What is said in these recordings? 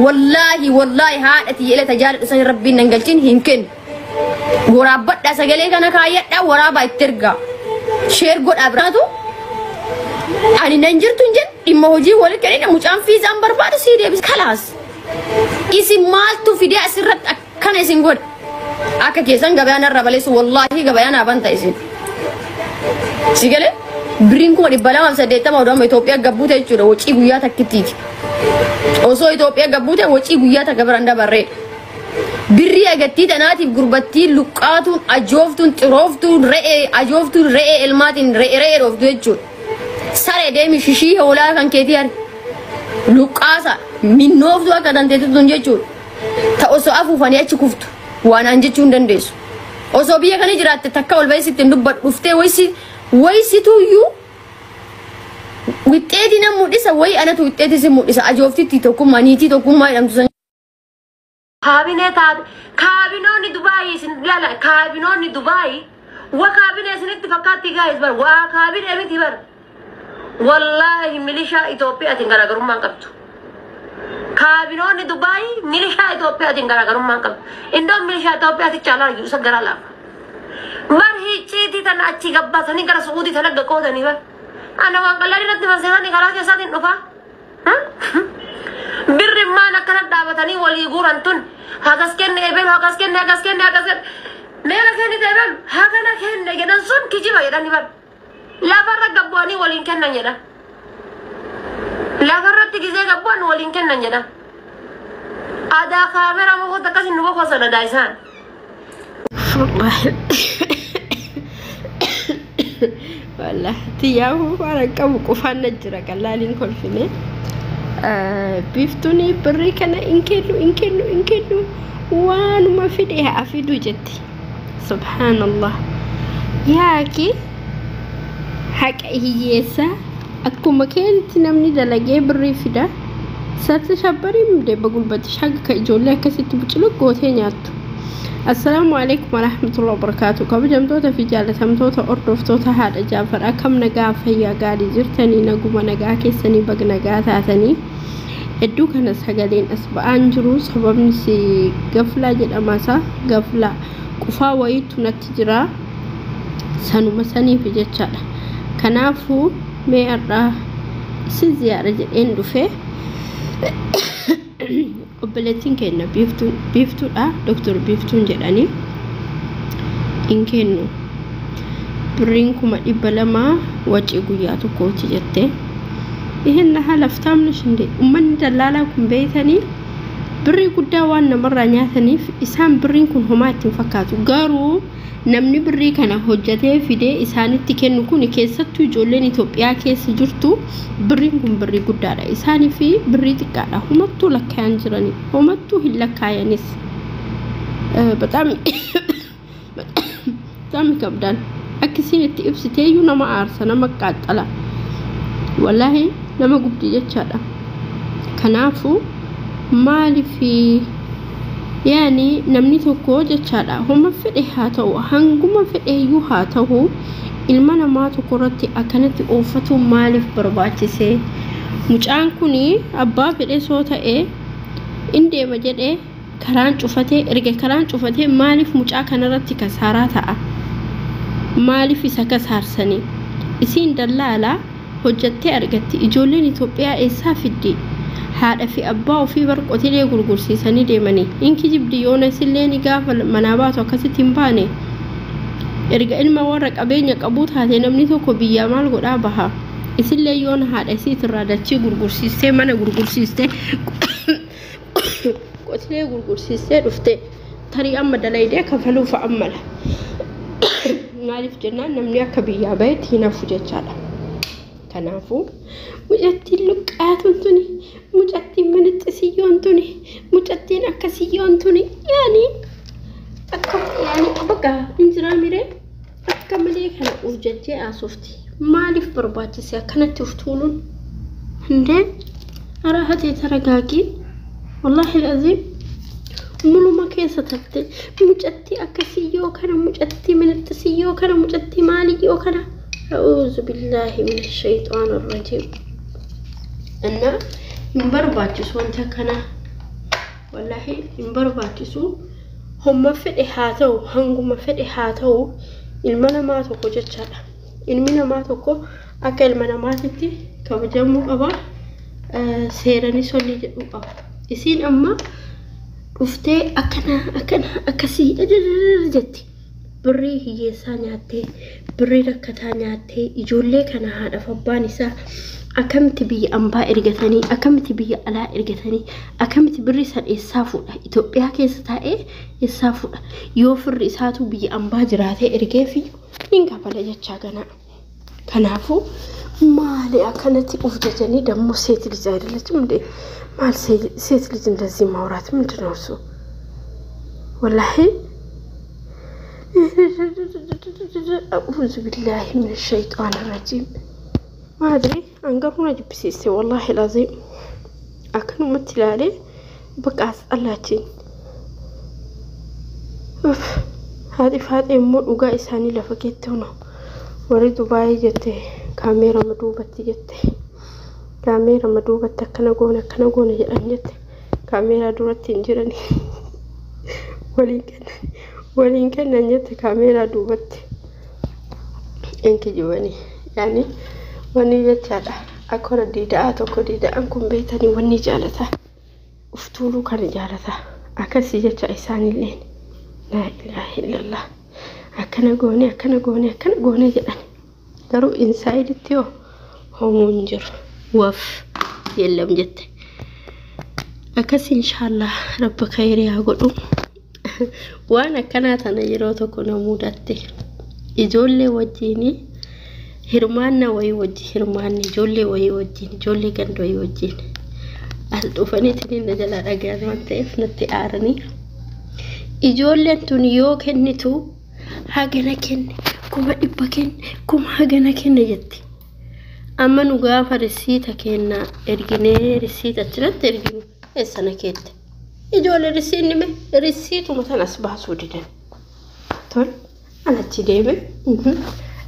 والله هادتي إلى تجارة سن ربي ننقلتين يمكن ورابط دا سجلي كنا كاية دا ورابا يترجع شير قد أبرادو يعني ننجر تنجن الموجي ولا كرينا مجان في زنبر بعد سيري بس خلاص اسم مالتو في دي أسرت كان اسم قد أكا كيسان قبيانا الرباليس والله قبيانا بانتا اسم سيقلي برينكو دبلا ما سديتا مودام إثيوبيا قبوتا يجورا وچي غوياتا كتيك وصو إثيوبيا قبوتا وچي غوياتا قبراندا بري بري أغتي تناتي بغربتي لقاتون أجوفتون تروفتون رئي أجوفتون رئي الماتين رئي روفتو يجور ساري ديمي شيشي ولا كان كتير لقاسا من نوفتو أكدان تتدون يجور تأوسو أفو فاني أچي كفتو وانا انجيشون دنديسو وصو بيا كان جرات تتكاول بيسي تندبت وفتي ويسي تو يو ويتأدي نموديسا وي أنا تو ويتأدي سموديسا أجوفتي تيتوكم مانيتي توكم ما يرمتو كابينوني دبي لا لا كابينوني دبي وكابينة سنت فكرتي جايز بر وكابينة بنتي بر والله ميليشيا إثيوبيا تنقرأ كرم ما قبض كابينوني دبي ميليشيا إثيوبيا تنقرأ كرم ما قبض إندوم ميليشيا إثيوبيا تجعلها يوسف قرالا مرهي تيجي تنا أشي قبض ثاني قرا سعودي ثنا قكوا ثاني بر أنا وانقلالي نتي مسيراني قرا كيساتين نفا بير ما نكنا دعوتني ولي يقولون هاكس كن نبل هاكس كن نيلا كن تبل هاكنا كن نجنا سون كذي ما يراني بر لا فرق قبواني ولين كن نجنا لا فرق تيجي قبوان ولين كن نجنا ada kamera mau foto kasih nunggu kosan ada isan والله تياهو فارقوا كفانا جرا كلالين كل فيني بيفتوني بري كنا إنكلو وانو ما في ديها أفيدو جتي سبحان الله ياكي حق هيسا أكو مكان تنامني دلقي بري فدا ساتشابري مدي بقول بدش حق كيجولي كسيتي بتشلوك قوتينياتو السلام عليكم ورحمة الله وبركاته قبل جمتوتا في جالة همتوتا أردفتوتا هذا جافر أكم نقا فيا قادي زرتني نقوم نقا كيساني بق نقا ثاثني ادو كان سحقالين أسبقان جرو سبب نسي قفلة جد أماسا قفلة كفا ويتو نتجرا سانو مساني في جتشال كنافو مي أرى سيزيارة جد اندو فيه obboleettiin keenya biiftuudha doktor biiftuun jedhani in kennu birriin kuma 200 wacii guyyaa tokkooti jette ihinna halaftaamna shinde ummanni dallaalaa kun beeytanii birrii guddaa waan namarraa nyaataniif isaan birriin kun homaa ittiin fakkaatu garuu namni birrii kana hojjatee fidee isaanitti kennu kun keessattuu ijoolleen Itoophiyaa keessa jirtu birriin kun birrii guddaadha isaanii fi birrii xiqqaadha humattuu lakkaayan jiranii humattuu hin lakkaayanis በጣም ይከብዳል akkasiin itti ibsiteeyyuu nama aarsa nama qaxxala wallahi nama gubdii jechaadha kanaafu maalifi يعني نمني توكو جتشادا هم فدي هاتو هنغوما فدي يو هاتو المانا ما تقرتي أكنت أوفتو مالف برباتيسي مجان كوني أبا فدي صوتا إندي مجد كران شوفتي إرجع كران شوفتي مالف مجا كنرتي كساراتا مالف يسكسار سني إسين دلالة هجتي أرجتي إجولين إثيوبيا إسا فدي هذا في أبا وفي برق أتلي غرغرسي سني ديماني إنك جبدي يونا سليني قافل منابات وكستين باني إرجع إلما ورق أبينك أبوت هذه نمنيتو كبيا مال قرابها إسلي يونا هذا سيت الرادة تي غرغرسي سي مانا غرغرسي سي أتلي غرغرسي سي رفتي تري أما دلايدي كفلو فأملا نعرف جنان نمنيا كبيا بيت هنا فجأة شادا كنافو مجتي لقاتون توني مجتي منت سيون توني مجتي نكسيون توني يعني بقى انجرا ميري أكملي كان وجتي أصفتي مالي في برباتي سيا كانت تفتولون هندي أراهتي ترقاقي والله العظيم منو ما كيسة تبتي مجتي أكسيو كان مجتي منت سيو كان مجتي مالي كان أعوذ بالله من الشيطان الرجيم أنا من برباتي سوانتا كان wallahi hin barbaachisu homma fedhe haa ta'u hanguma fedhe haa ta'u ilma namaa tokko jechaadha ilmi namaa tokko akka ilma namaatitti kabajamuu qaba seerani sonni jedhu qaba isiin amma dhuftee akkasii jetti birrii hiyyeessaa nyaattee birrii rakkataa nyaattee ijoollee kana haadhaaf abbaan isaa akkamitti biyya ambaa ergatanii akkamitti biyya alaa ergatanii akkamitti birrii sadheessaa fuudha Itoophiyaa keessa taa'ee eessaa fuudha yoo firri isaatu biyya ambaa jiraatee ergeefi hin kafala jechaa gana kanaafu maali akkanatti ufjajanii dammo seet ልጅ አይደለችም እንዴ ማል ሴት ልጅ እንደዚህ ማውራት ምንድነው እሱ ወላሂ أعوذ بالله من الشيطان الرجيم ما أدري أنقرنا جبسيستي والله العظيم أكنو متلالي بقى أسألاتي هذه فاتي أمور وقا إساني لفكيتونا وريد باي جتي كاميرا مدوبة جتي كاميرا مدوبة كنا قونا جأن جتي كاميرا دورة تنجرني ولين كان نجت كاميرا دوبت إنك جواني يعني وني جتلا أكون ديدا أتوكل ديدا أنكم بيتني وني جالته أفتولو كان جالته أكسي جت إنسان لين لا إله إلا الله أكنا قوني جدا درو إنسان تيو هم منجر وف يلم جت أكسي إن شاء الله رب خير يا قدوم وانا كانت انا يروتو كنا مودتي يجولي وجيني هرماننا ويوجي هرماني جولي ويوجيني جولي كندو ويوجيني ألطفني تنين نجلا رجال وانتف نتعارني يجولي انتون يو كنتو هاجنا كن كوما إبكن كوما هاجنا كن جتي أما نقاف رسيتا كنا إرجني رسيتا ترد إرجني السنة كده يجول الرسين نمه رسيتو مثلا أصبح سودين تقول أنا تجيبه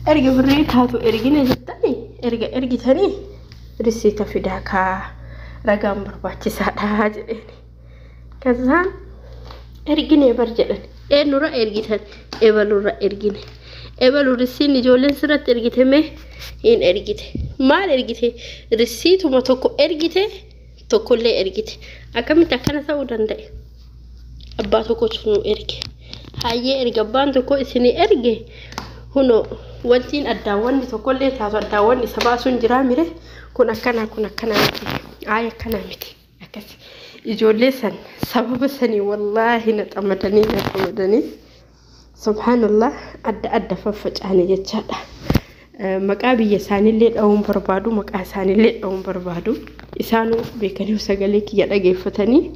أرجع بريت هاتو أرجيني جتني أرجع ثاني رسيتا في داكا رقم بربعتي ساعة هاجرين كذا أرجيني برجلن نورا أرجيتها إبلورا أرجيني إبلو رسين يجولن سرت أرجيته مه إن أرجيته ما أرجيته رسيتو ما تكو أرجيته تقول إرجيت أكمل تكنا سودان ده أباتو كوتشنو إرجي هاي إرجبان تكو إسني إرجي هنو وانتين الدوان تقول لي تاسو الدوان سباسون جراميره كنا متي كنا متي أكس يجولي سن سبب سني والله نتأمدني سبحان الله أدى ففجأني جتشادا مقابي يساني اللي أوم بربادو مقاساني اللي أوم بربادو إسانو بيكنيو سجلك يلاقي فتني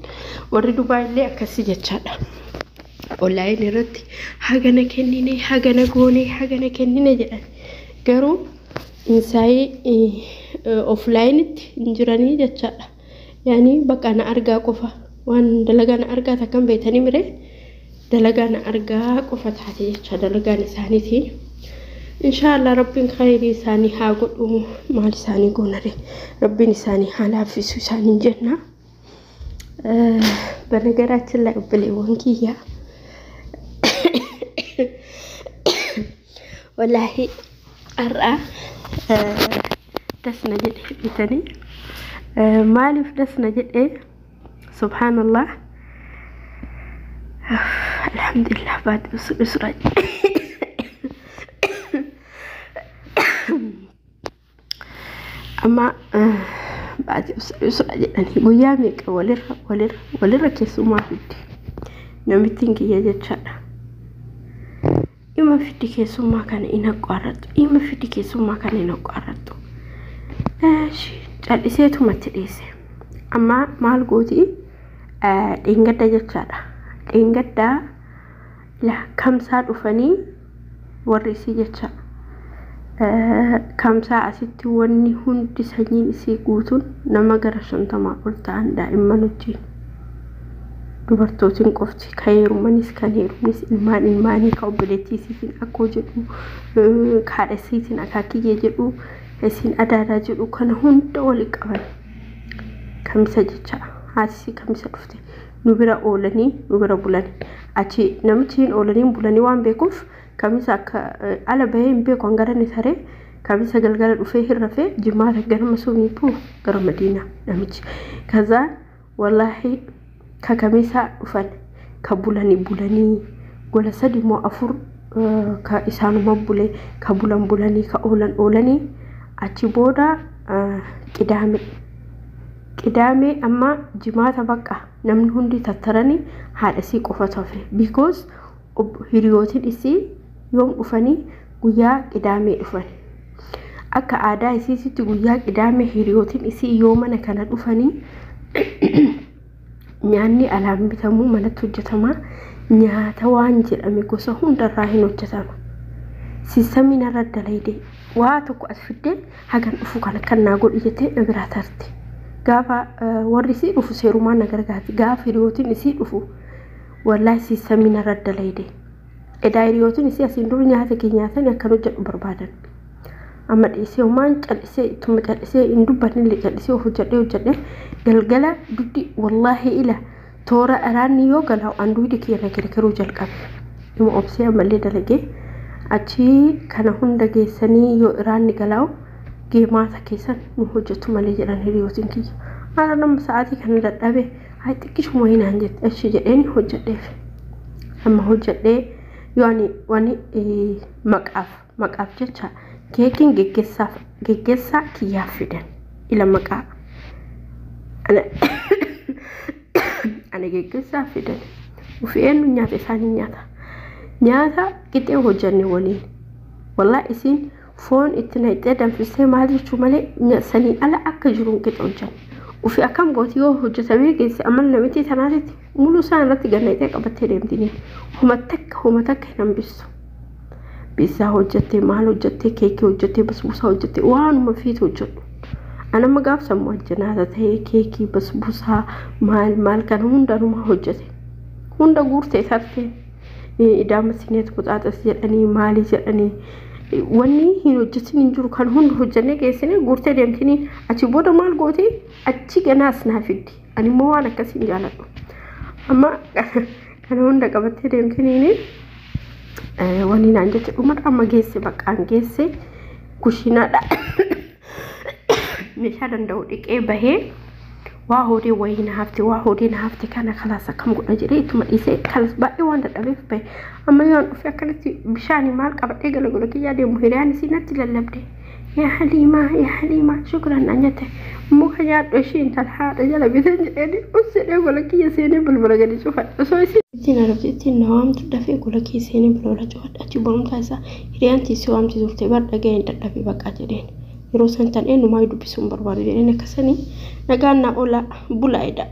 وردو باي اللي أكسي جتشادا والله نردي حاجنا كنيني جدا قرو إنساي أوفلاين إنجراني جتشادا يعني بقى أنا أرجع قفا وان دلقانا أرجع تكمل بيتني مري دلقانا أرجع قفا تحتي جتشادا دلقانا سانيتي إن شاء الله ربي خيري ساني هاقول مال ساني قونري ربي ساني حالا في ساني جنة بنقرات الله بلي وانكيا والله أرى دسنا جد بيتني مالي في دسنا جد سبحان الله الحمد لله بعد أسرع أما بعد أسرع جدًا ويامك ولر كيسو ما فيدي نمتينك يا جتشادا إما فيدي كيسو ما كان إنا قارتو جالسيتو ما تليسي أما مال قوتي إنجدا جتشادا إنجدا لا كم ساعة أفني ورسي جتشادا كم ساعة ستي وني هندي سنين سيقوتون نما قرشن تما قلت عن دائما نجين dubartootiin qofti kayrumanis kan heerumis ilmaanii kaobboleettii siitiin akkoo jedhu kaadha siitiin akaakiyye jedhu isin adaadaa jedhu kana hunda wali qaban kamisa jecha haati kamisa dhufte nu bira oolanii nu bira bulanii achi namichi oolanii bulanii waan beekuuf kamisa akka ala bahee hin beeku hangarani saree kamisa galgala dhufee hirrafee jimaata ganama suunii puu gara Madiina namichi kaza wallahi ka kamisa dhufan ka bulanii gola sadi moo afur ka isaanuma bulee ka bulanii ka oolanii achi booda qidaame amma jimaata bakka namni hundi tattaranii haadha sii qofa tofe because hiriyootiin isii yoom dhufanii guyyaa qidaamee dhufan akka aadaa isiisitti guyyaa qidaamee hiriyootiin isii yoo mana kana dhufanii nyaanni alaan bitamuu manatti hojjetama nyaata waan jedhame gosa hundarraa hin hojjetama siistamiin irra dalayde waa tokko as fidde hagan dhufu kana kan naa godhi jettee na biraa tarte gaafa warri isii dhufu seerumaan na gargaarti gaafa hiriyootiin isii dhufu wallahi siistamiin irra dalayde edaa hiriyootiin isii asiin dura nyaata kee nyaatanii akkan hojjedhu barbaadan amma dhiisee homaan callisee ittuma callisee hin dubbanillee callisee of hojjedhee galgala duddi wallahi ila toora araanni yoo galaa anduudi kiyya kirkiruu jalqabe ima obsee ammallee dalagee achi kana hunda geessanii yoo iraanni galaa geemaata keessan nu hojjetu malee jedhan hiriyootiin kiyya maala nama sa'aatii kana dadhabe haa xiqqishuma hinaan jette achi jedheeni hojjedheef amma hojjedhee yoani wani maqaaf jecha keekiin geggeessaa kiyyaaf fidan ila maqaa ana geggeessaa fidan ufeen nyaata isaanii nyaata qixee hojjanne waliin wallahi isiin foon itti naqxee danfisee maal jechuu malee sanii ala akka jiruun qixa hojjanne ufi akkam gooti yoo hojjetamee geesse amal namitti tanaatitti muluu isaan irratti gannayxee qabattee deemtini huma takka hin hambistu bisaa hojjettee maal hojjettee keekii hojjettee basbuusaa hojjettee waanuma fiitu hojjedhu ana magaaf sammuu ajjanaata ta'ee keekii basbuusaa maal kana hundanuma hojjete hunda guurtee tartee idaama sineet quxaaxas jedhanii maalii jedhanii wanni hin hojjetin hin jiru kan hunda hojjannee geessine guurtee deemtini achi booda maal gootee achi ganaas naa fiddi ani immoo waan akkasiin jaaladhu amma kana hunda qabattee deemtiniini wani naan jecha dhumarra amma geesse baqqaan geesse kushinaadha meeshaa danda'u dhiqee bahee waa hodee wayina hafte kana kalaasa kam godha jedhee ittuma dhiisee kalas baay'ee waan dadhabeef bahe amma yoon dhufe akkanatti bishaanii maal qabadhee galagala kiyyaa deemu hiriyaan isii natti lallabde yaa haliimaa shukran naan jette muka nyaadhu ishii intala haadha jala bitan jedheeni ussedhee gola kiyya seenee bilbila gadi cufadha osoo ittiin arabsi ittiin na waamtu dafee gola kiyya seenee bilbila cufadha achi borumtaa isaa hiriyaan tiisii waamti turte bar dhaga'een dadhabee baqqaa jedheen yeroo san tan eenyumaa dubbisuun barbaadu jedheen akkasanii nagaan na ola bulaa'edha.